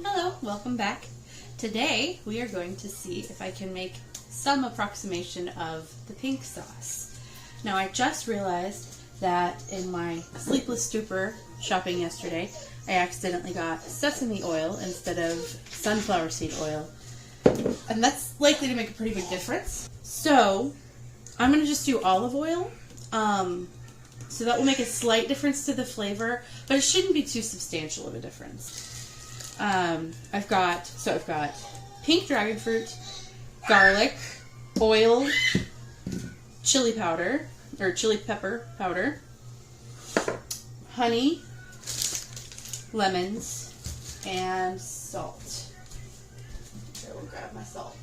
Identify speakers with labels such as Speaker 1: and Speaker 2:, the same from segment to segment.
Speaker 1: Hello, welcome back. Today we are going to see if I can make some approximation of the pink sauce. Now I just realized that in my sleepless stupor shopping yesterday, I accidentally got sesame oil instead of sunflower seed oil. And that's likely to make a pretty big difference. So I'm going to just do olive oil. So that will make a slight difference to the flavor, but it shouldn't be too substantial of a difference. I've got pink dragon fruit, garlic, oil, chili powder, or chili pepper powder, honey, lemons, and salt. I will grab my salt.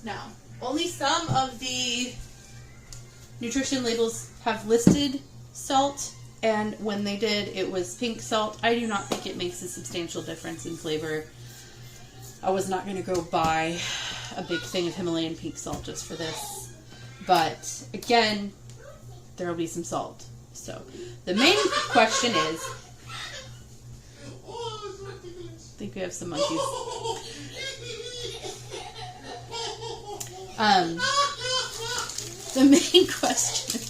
Speaker 1: Now, only some of the nutrition labels have listed salt, and when they did, it was pink salt. I do not think it makes a substantial difference in flavor. I was not going to go buy a big thing of Himalayan pink salt just for this. But, again, there will be some salt. So, the main question is... I think we have some monkeys. The main question...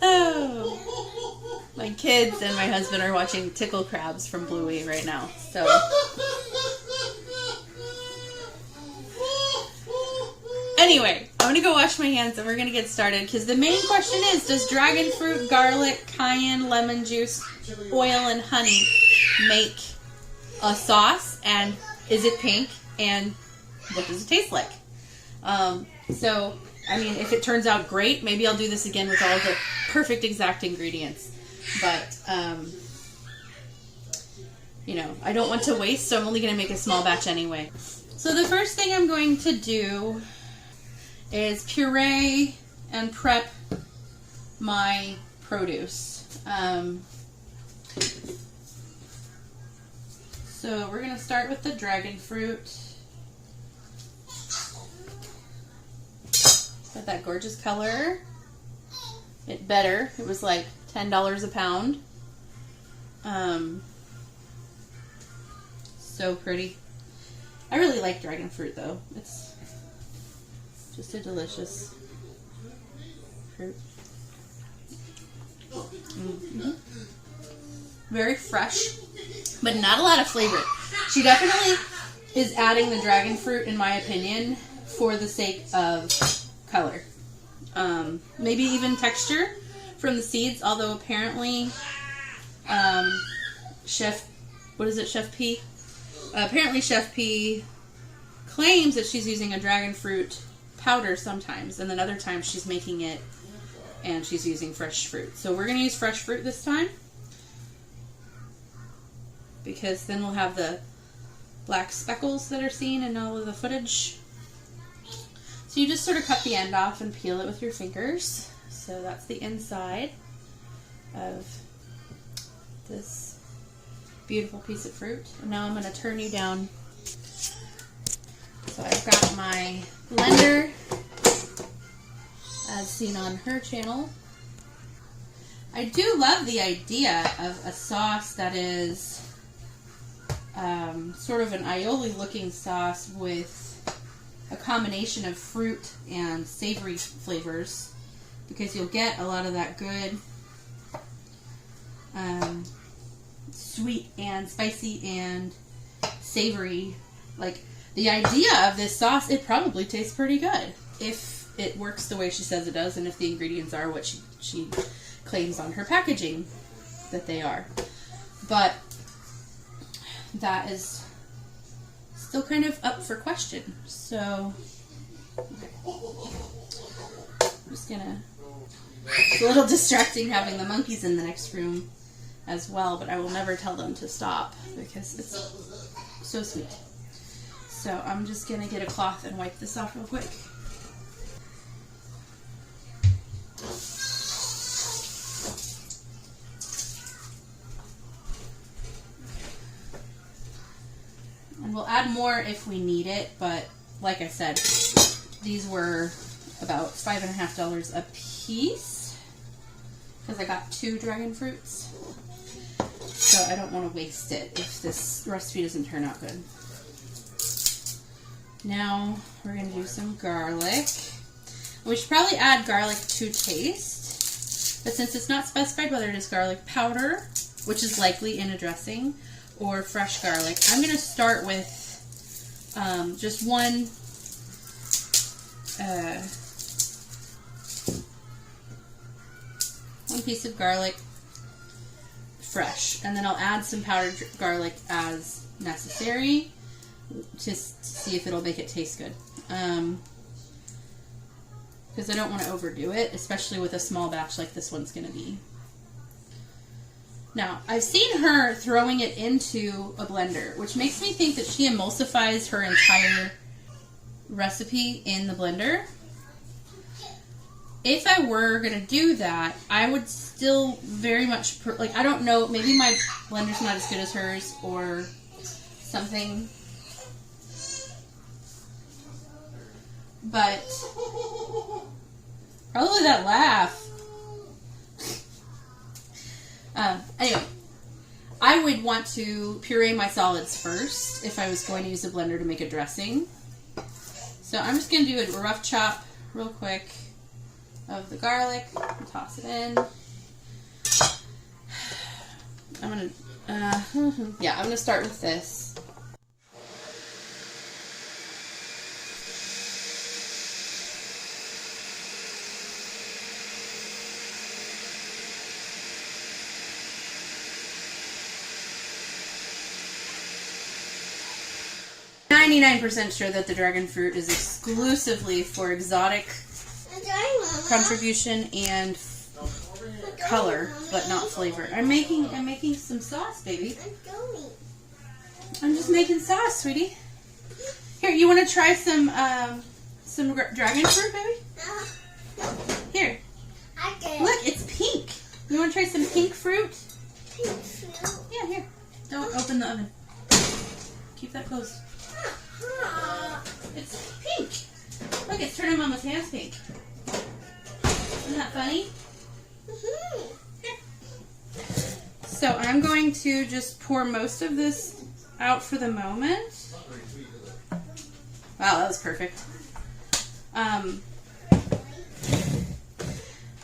Speaker 1: Oh, my kids and my husband are watching Tickle Crabs from Bluey right now. So, anyway, I'm gonna go wash my hands and we're gonna get started because the main question is: does dragon fruit, garlic, cayenne, lemon juice, oil, and honey make a sauce? And is it pink? And what does it taste like? So, I mean, if it turns out great, maybe I'll do this again with all the perfect exact ingredients. But, you know, I don't want to waste, so I'm only going to make a small batch anyway. So the first thing I'm going to do is puree and prep my produce. So we're going to start with the dragon fruit. Got that gorgeous color. It was like $10 a pound. So pretty. I really like dragon fruit though. It's just a delicious fruit. Mm-hmm. Very fresh, but not a lot of flavor. She definitely is adding the dragon fruit, in my opinion, for the sake of color. Maybe even texture from the seeds, although apparently Chef P? Apparently Chef P claims that she's using a dragon fruit powder sometimes, and then other times she's making it and she's using fresh fruit. So we're going to use fresh fruit this time, because then we'll have the black speckles that are seen in all of the footage. So you just sort of cut the end off and peel it with your fingers. So that's the inside of this beautiful piece of fruit. And now I'm going to turn you down. So I've got my blender, as seen on her channel. I do love the idea of a sauce that is sort of an aioli looking sauce with a combination of fruit and savory flavors, because you'll get a lot of that good sweet and spicy and savory. Like, the idea of this sauce, it probably tastes pretty good if it works the way she says it does, and if the ingredients are what she claims on her packaging that they are. But that is still kind of up for question. So I'm just gonna... It's a little distracting having the monkeys in the next room as well, but I will never tell them to stop because it's so sweet. So I'm just gonna get a cloth and wipe this off real quick. we'll add more if we need it, but like I said, these were about $5.50 a piece because I got 2 dragon fruits. So I don't want to waste it if this recipe doesn't turn out good. Now we're going to do some garlic. We should probably add garlic to taste, but since it's not specified whether it is garlic powder, which is likely in a dressing, or fresh garlic, I'm going to start with just one piece of garlic fresh, and then I'll add some powdered garlic as necessary to see if it'll make it taste good. Because I don't want to overdo it, especially with a small batch like this one's going to be. Now, I've seen her throwing it into a blender, which makes me think that she emulsifies her entire recipe in the blender. If I were going to do that, I would still very much, like, I don't know, maybe my blender's not as good as hers or something. But probably that laugh. Anyway, I would want to puree my solids first if I was going to use a blender to make a dressing. So I'm just going to do a rough chop real quick of the garlic and toss it in. I'm going to start with this. I'm 99% sure that the dragon fruit is exclusively for exotic contribution and color, but not flavor. I'm making some sauce, baby. I'm just making sauce, sweetie. Here, you want to try some dragon fruit, baby? Here. Look, it's pink. You want to try some pink fruit? Pink fruit? Yeah, here. Don't open the oven. Keep that closed. It's pink. Look, it's turning Mama's hands pink. Isn't that funny? Here. So I'm going to just pour most of this out for the moment. Wow, that was perfect. And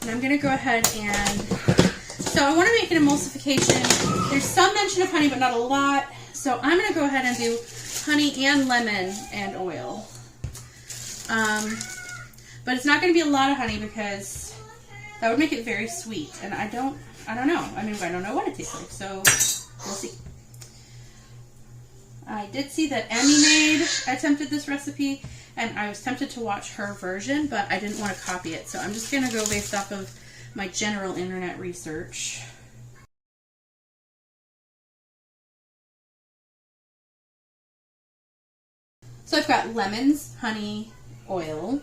Speaker 1: I'm going to go ahead and... So I want to make an emulsification. There's some mention of honey, but not a lot. So I'm going to go ahead and do honey and lemon and oil. But it's not going to be a lot of honey because that would make it very sweet. And I don't know. I mean, I don't know what it tastes like. So we'll see. I did see that Emmy attempted this recipe, and I was tempted to watch her version, but I didn't want to copy it. So I'm just going to go based off of my general internet research. So I've got lemons, honey, oil.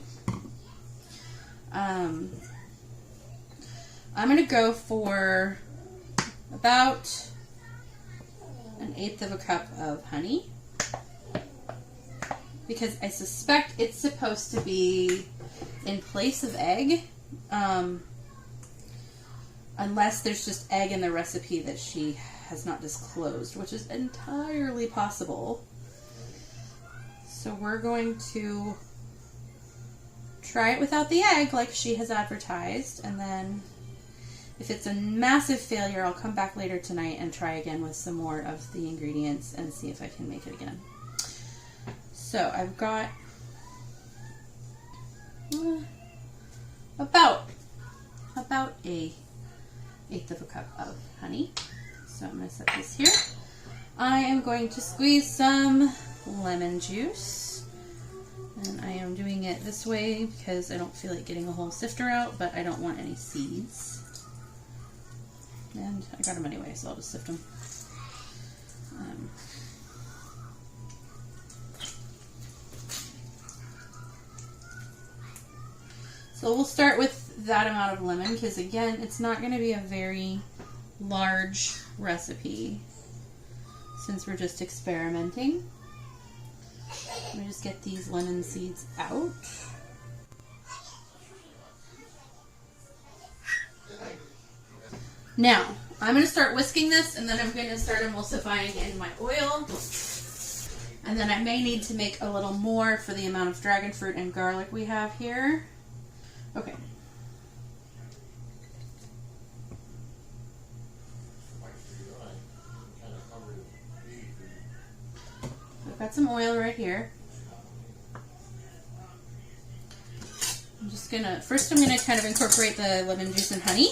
Speaker 1: I'm going to go for about 1/8 of a cup of honey because I suspect it's supposed to be in place of egg, unless there's just egg in the recipe that she has not disclosed, which is entirely possible. So we're going to try it without the egg like she has advertised, and then if it's a massive failure, I'll come back later tonight and try again with some more of the ingredients and see if I can make it again. So I've got about 1/8 of a cup of honey. So I'm going to set this here. I am going to squeeze some lemon juice, and I am doing it this way because I don't feel like getting a whole sifter out, but I don't want any seeds. And I got them anyway, so I'll just sift them. So we'll start with that amount of lemon because, again, it's not going to be a very large recipe since we're just experimenting. Let me just get these lemon seeds out. Now, I'm going to start whisking this, and then I'm going to start emulsifying in my oil. And then I may need to make a little more for the amount of dragon fruit and garlic we have here. Okay. I've got some oil right here. I'm just gonna, first I'm gonna kind of incorporate the lemon juice and honey.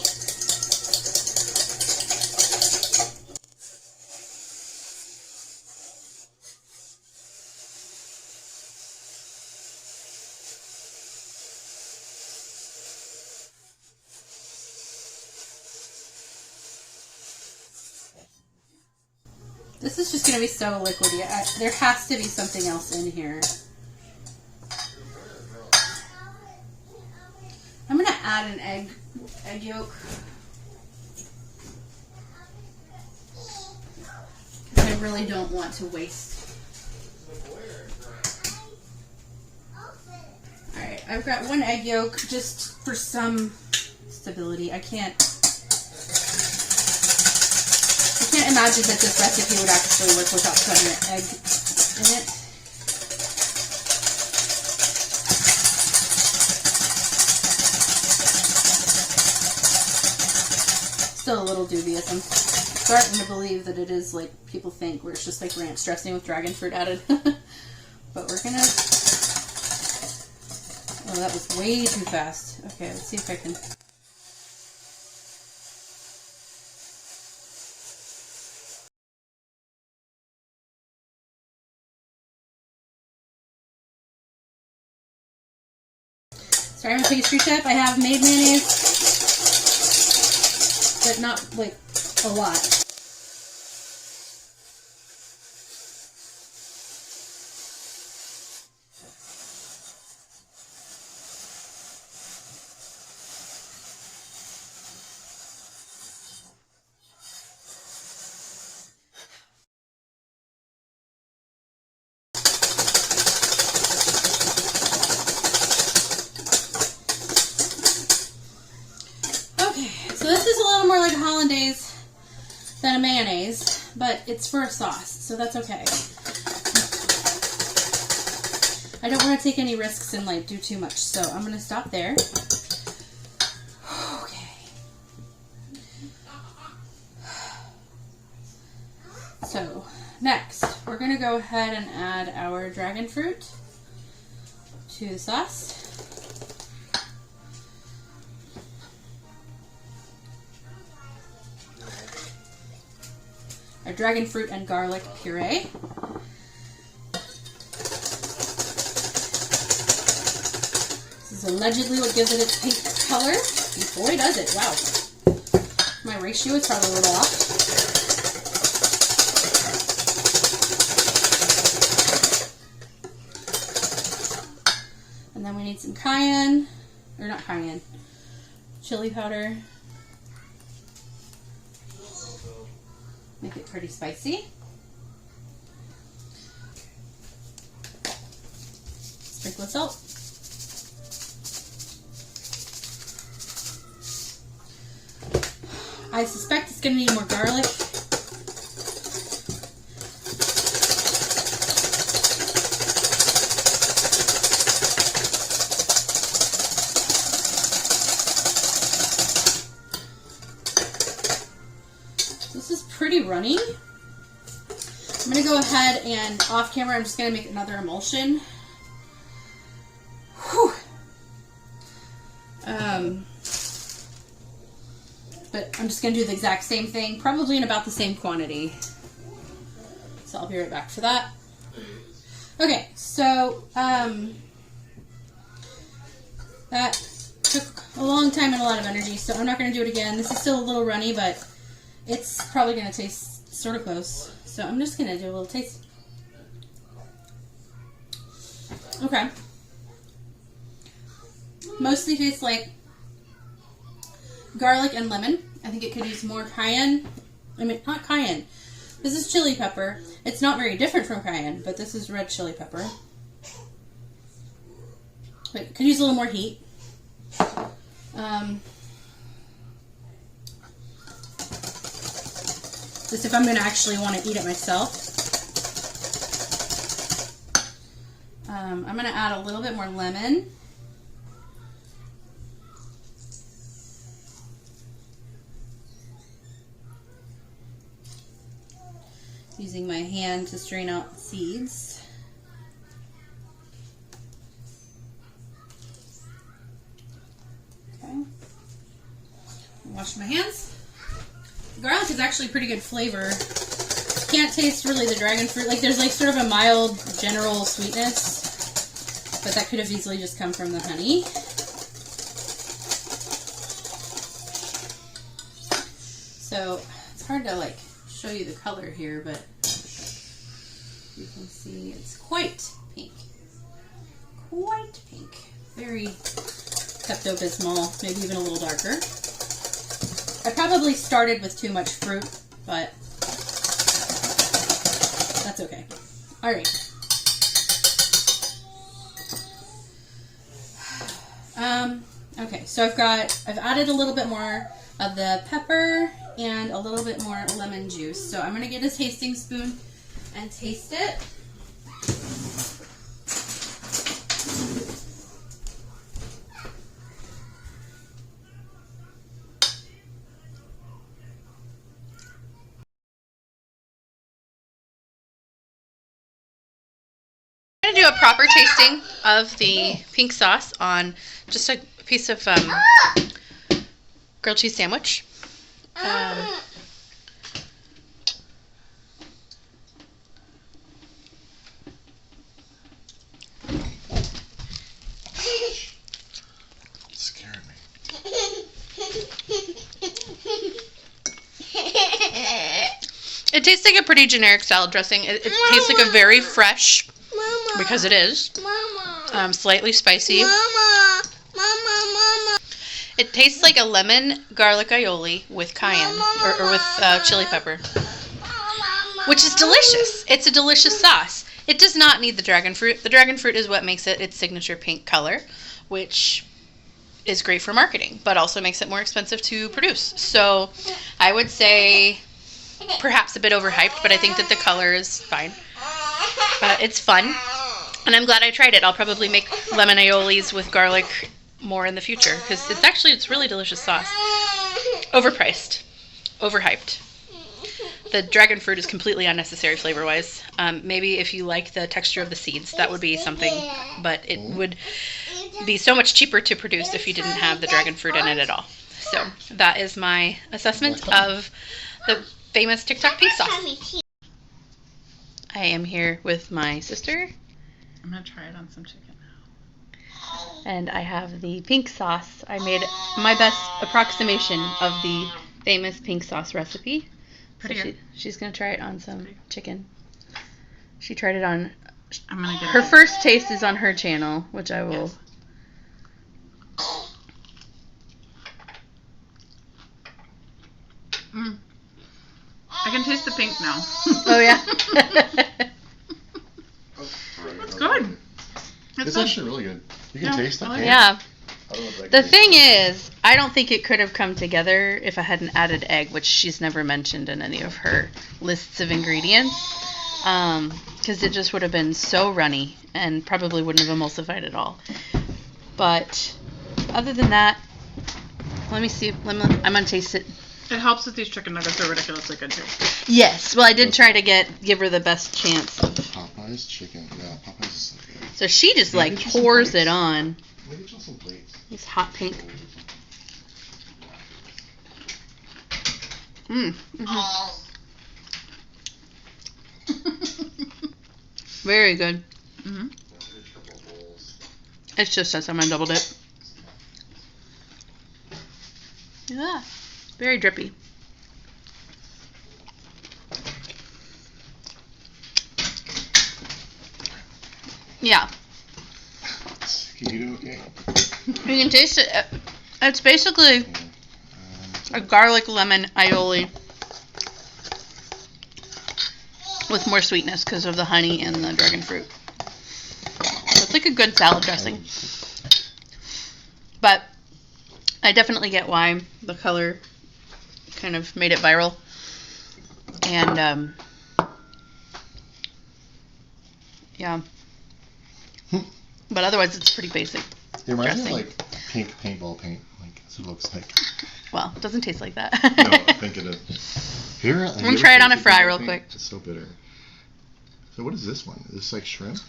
Speaker 1: This is just going to be so liquidy. There has to be something else in here. I'm going to add an egg yolk. I really don't want to waste. Alright, I've got one egg yolk just for some stability. I can't imagine that this recipe would actually work without putting an egg in it. Still a little dubious. I'm starting to believe that it is like people think, where it's just like ranch dressing with dragon fruit added. But we're gonna... Oh, that was way too fast. Okay, let's see if I can... Sorry, I'm a pastry chef. I have made mayonnaise, but not like a lot. So this is a little more like a hollandaise than a mayonnaise, but it's for a sauce, so that's okay. I don't want to take any risks and like do too much, so I'm going to stop there. Okay. So next, we're going to go ahead and add our dragon fruit to the sauce. Our dragon fruit and garlic puree. This is allegedly what gives it its pink color. And boy, does it. Wow. My ratio is probably a little off. And then we need some cayenne, or not cayenne, chili powder. Make it pretty spicy. Sprinkle of salt. I suspect it's going to need more garlic. This is pretty runny. I'm going to go ahead and off camera, I'm just going to make another emulsion. Whew. But I'm just going to do the exact same thing, probably in about the same quantity. So I'll be right back for that. Okay, so that took a long time and a lot of energy, so I'm not going to do it again. This is still a little runny, but it's probably going to taste sort of close. So I'm just going to do a little taste. Okay. Mostly tastes like garlic and lemon. I think it could use more cayenne. I mean, not cayenne. This is chili pepper. It's not very different from cayenne, but this is red chili pepper. Wait, could use a little more heat. Just if I'm going to actually want to eat it myself. I'm going to add a little bit more lemon. Using my hand to strain out the seeds. Okay. Wash my hands. Garlic is actually pretty good flavor. Can't taste really the dragon fruit. Like there's like sort of a mild general sweetness, but that could have easily just come from the honey. So it's hard to like show you the color here, but you can see it's quite pink. Quite pink. Very Pepto-Bismol, maybe even a little darker. I probably started with too much fruit, but that's okay. All right. Okay, so I've added a little bit more of the pepper and a little bit more lemon juice. So I'm gonna get a tasting spoon and taste it. I'm going to do a proper tasting of the pink sauce on just a piece of grilled cheese sandwich.
Speaker 2: Scared me.
Speaker 1: It tastes like a pretty generic salad dressing. It tastes like a very fresh, because it is, slightly spicy. It tastes like a lemon garlic aioli with cayenne, or with chili pepper, which is delicious. It's a delicious sauce. It does not need the dragon fruit. The dragon fruit is what makes it its signature pink color, which is great for marketing, but also makes it more expensive to produce. So I would say perhaps a bit overhyped, but I think that the color is fine. It's fun, and I'm glad I tried it. I'll probably make lemon aiolis with garlic more in the future, because it's really delicious sauce. Overpriced, overhyped. The dragon fruit is completely unnecessary flavor-wise. Maybe if you like the texture of the seeds, that would be something, but it would be so much cheaper to produce if you didn't have the dragon fruit in it at all. So that is my assessment of the famous TikTok pink sauce. I am here with my sister.
Speaker 3: I'm going to try it on some chicken now.
Speaker 1: And I have the pink sauce. I made my best approximation of the famous pink sauce recipe. So she's going to try it on some chicken. She tried it on...
Speaker 3: I'm gonna get
Speaker 1: her first taste is on her channel, which I will...
Speaker 3: Yes. I can taste the pink now.
Speaker 1: Oh, yeah?
Speaker 3: It's good.
Speaker 2: It's actually really good. You can taste the pink.
Speaker 1: Yeah.
Speaker 2: I don't know if I can
Speaker 1: The
Speaker 2: taste
Speaker 1: thing
Speaker 2: it.
Speaker 1: is, I don't think it could have come together if I hadn't added egg, which she's never mentioned in any of her lists of ingredients. Because it just would have been so runny and probably wouldn't have emulsified at all. But other than that, let me see. I'm going to taste it.
Speaker 3: It helps that these chicken nuggets are ridiculously good too.
Speaker 1: Yes. Well, I did try to give her the best chance.
Speaker 2: Popeye's chicken. Yeah, Popeye's is so good.
Speaker 1: So she just
Speaker 2: Yeah,
Speaker 1: like
Speaker 2: get you some
Speaker 1: pours
Speaker 2: plates.
Speaker 1: it on.
Speaker 2: Let me get you some plates.
Speaker 1: It's hot pink. Very good.
Speaker 3: Mm-hmm.
Speaker 1: It's just as I'm gonna double dip. Yeah, very drippy. Yeah,
Speaker 2: Can you do okay?
Speaker 1: you can taste it. It's basically a garlic lemon aioli with more sweetness because of the honey and the dragon fruit. So it's like a good salad dressing. But I definitely get why the color kind of made it viral. And yeah. But otherwise it's pretty basic.
Speaker 2: It reminds me
Speaker 1: dressing.
Speaker 2: of like pink paintball paint. Like that's what it looks like.
Speaker 1: Well, it doesn't taste like that.
Speaker 2: No, I think it is. Here,
Speaker 1: I'm gonna try it on a fry real quick.
Speaker 2: It's so bitter. So what is this one? Is this like shrimp?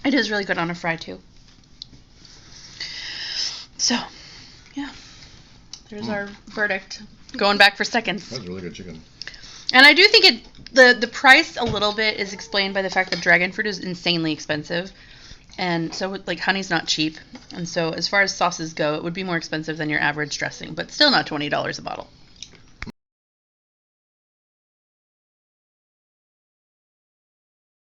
Speaker 1: It is really good on a fry too. So, yeah. There's our verdict. Going back for seconds.
Speaker 2: That was really good chicken.
Speaker 1: And I do think the price a little bit is explained by the fact that dragon fruit is insanely expensive. And so, like, honey's not cheap. And so, as far as sauces go, it would be more expensive than your average dressing, but still not $20 a bottle.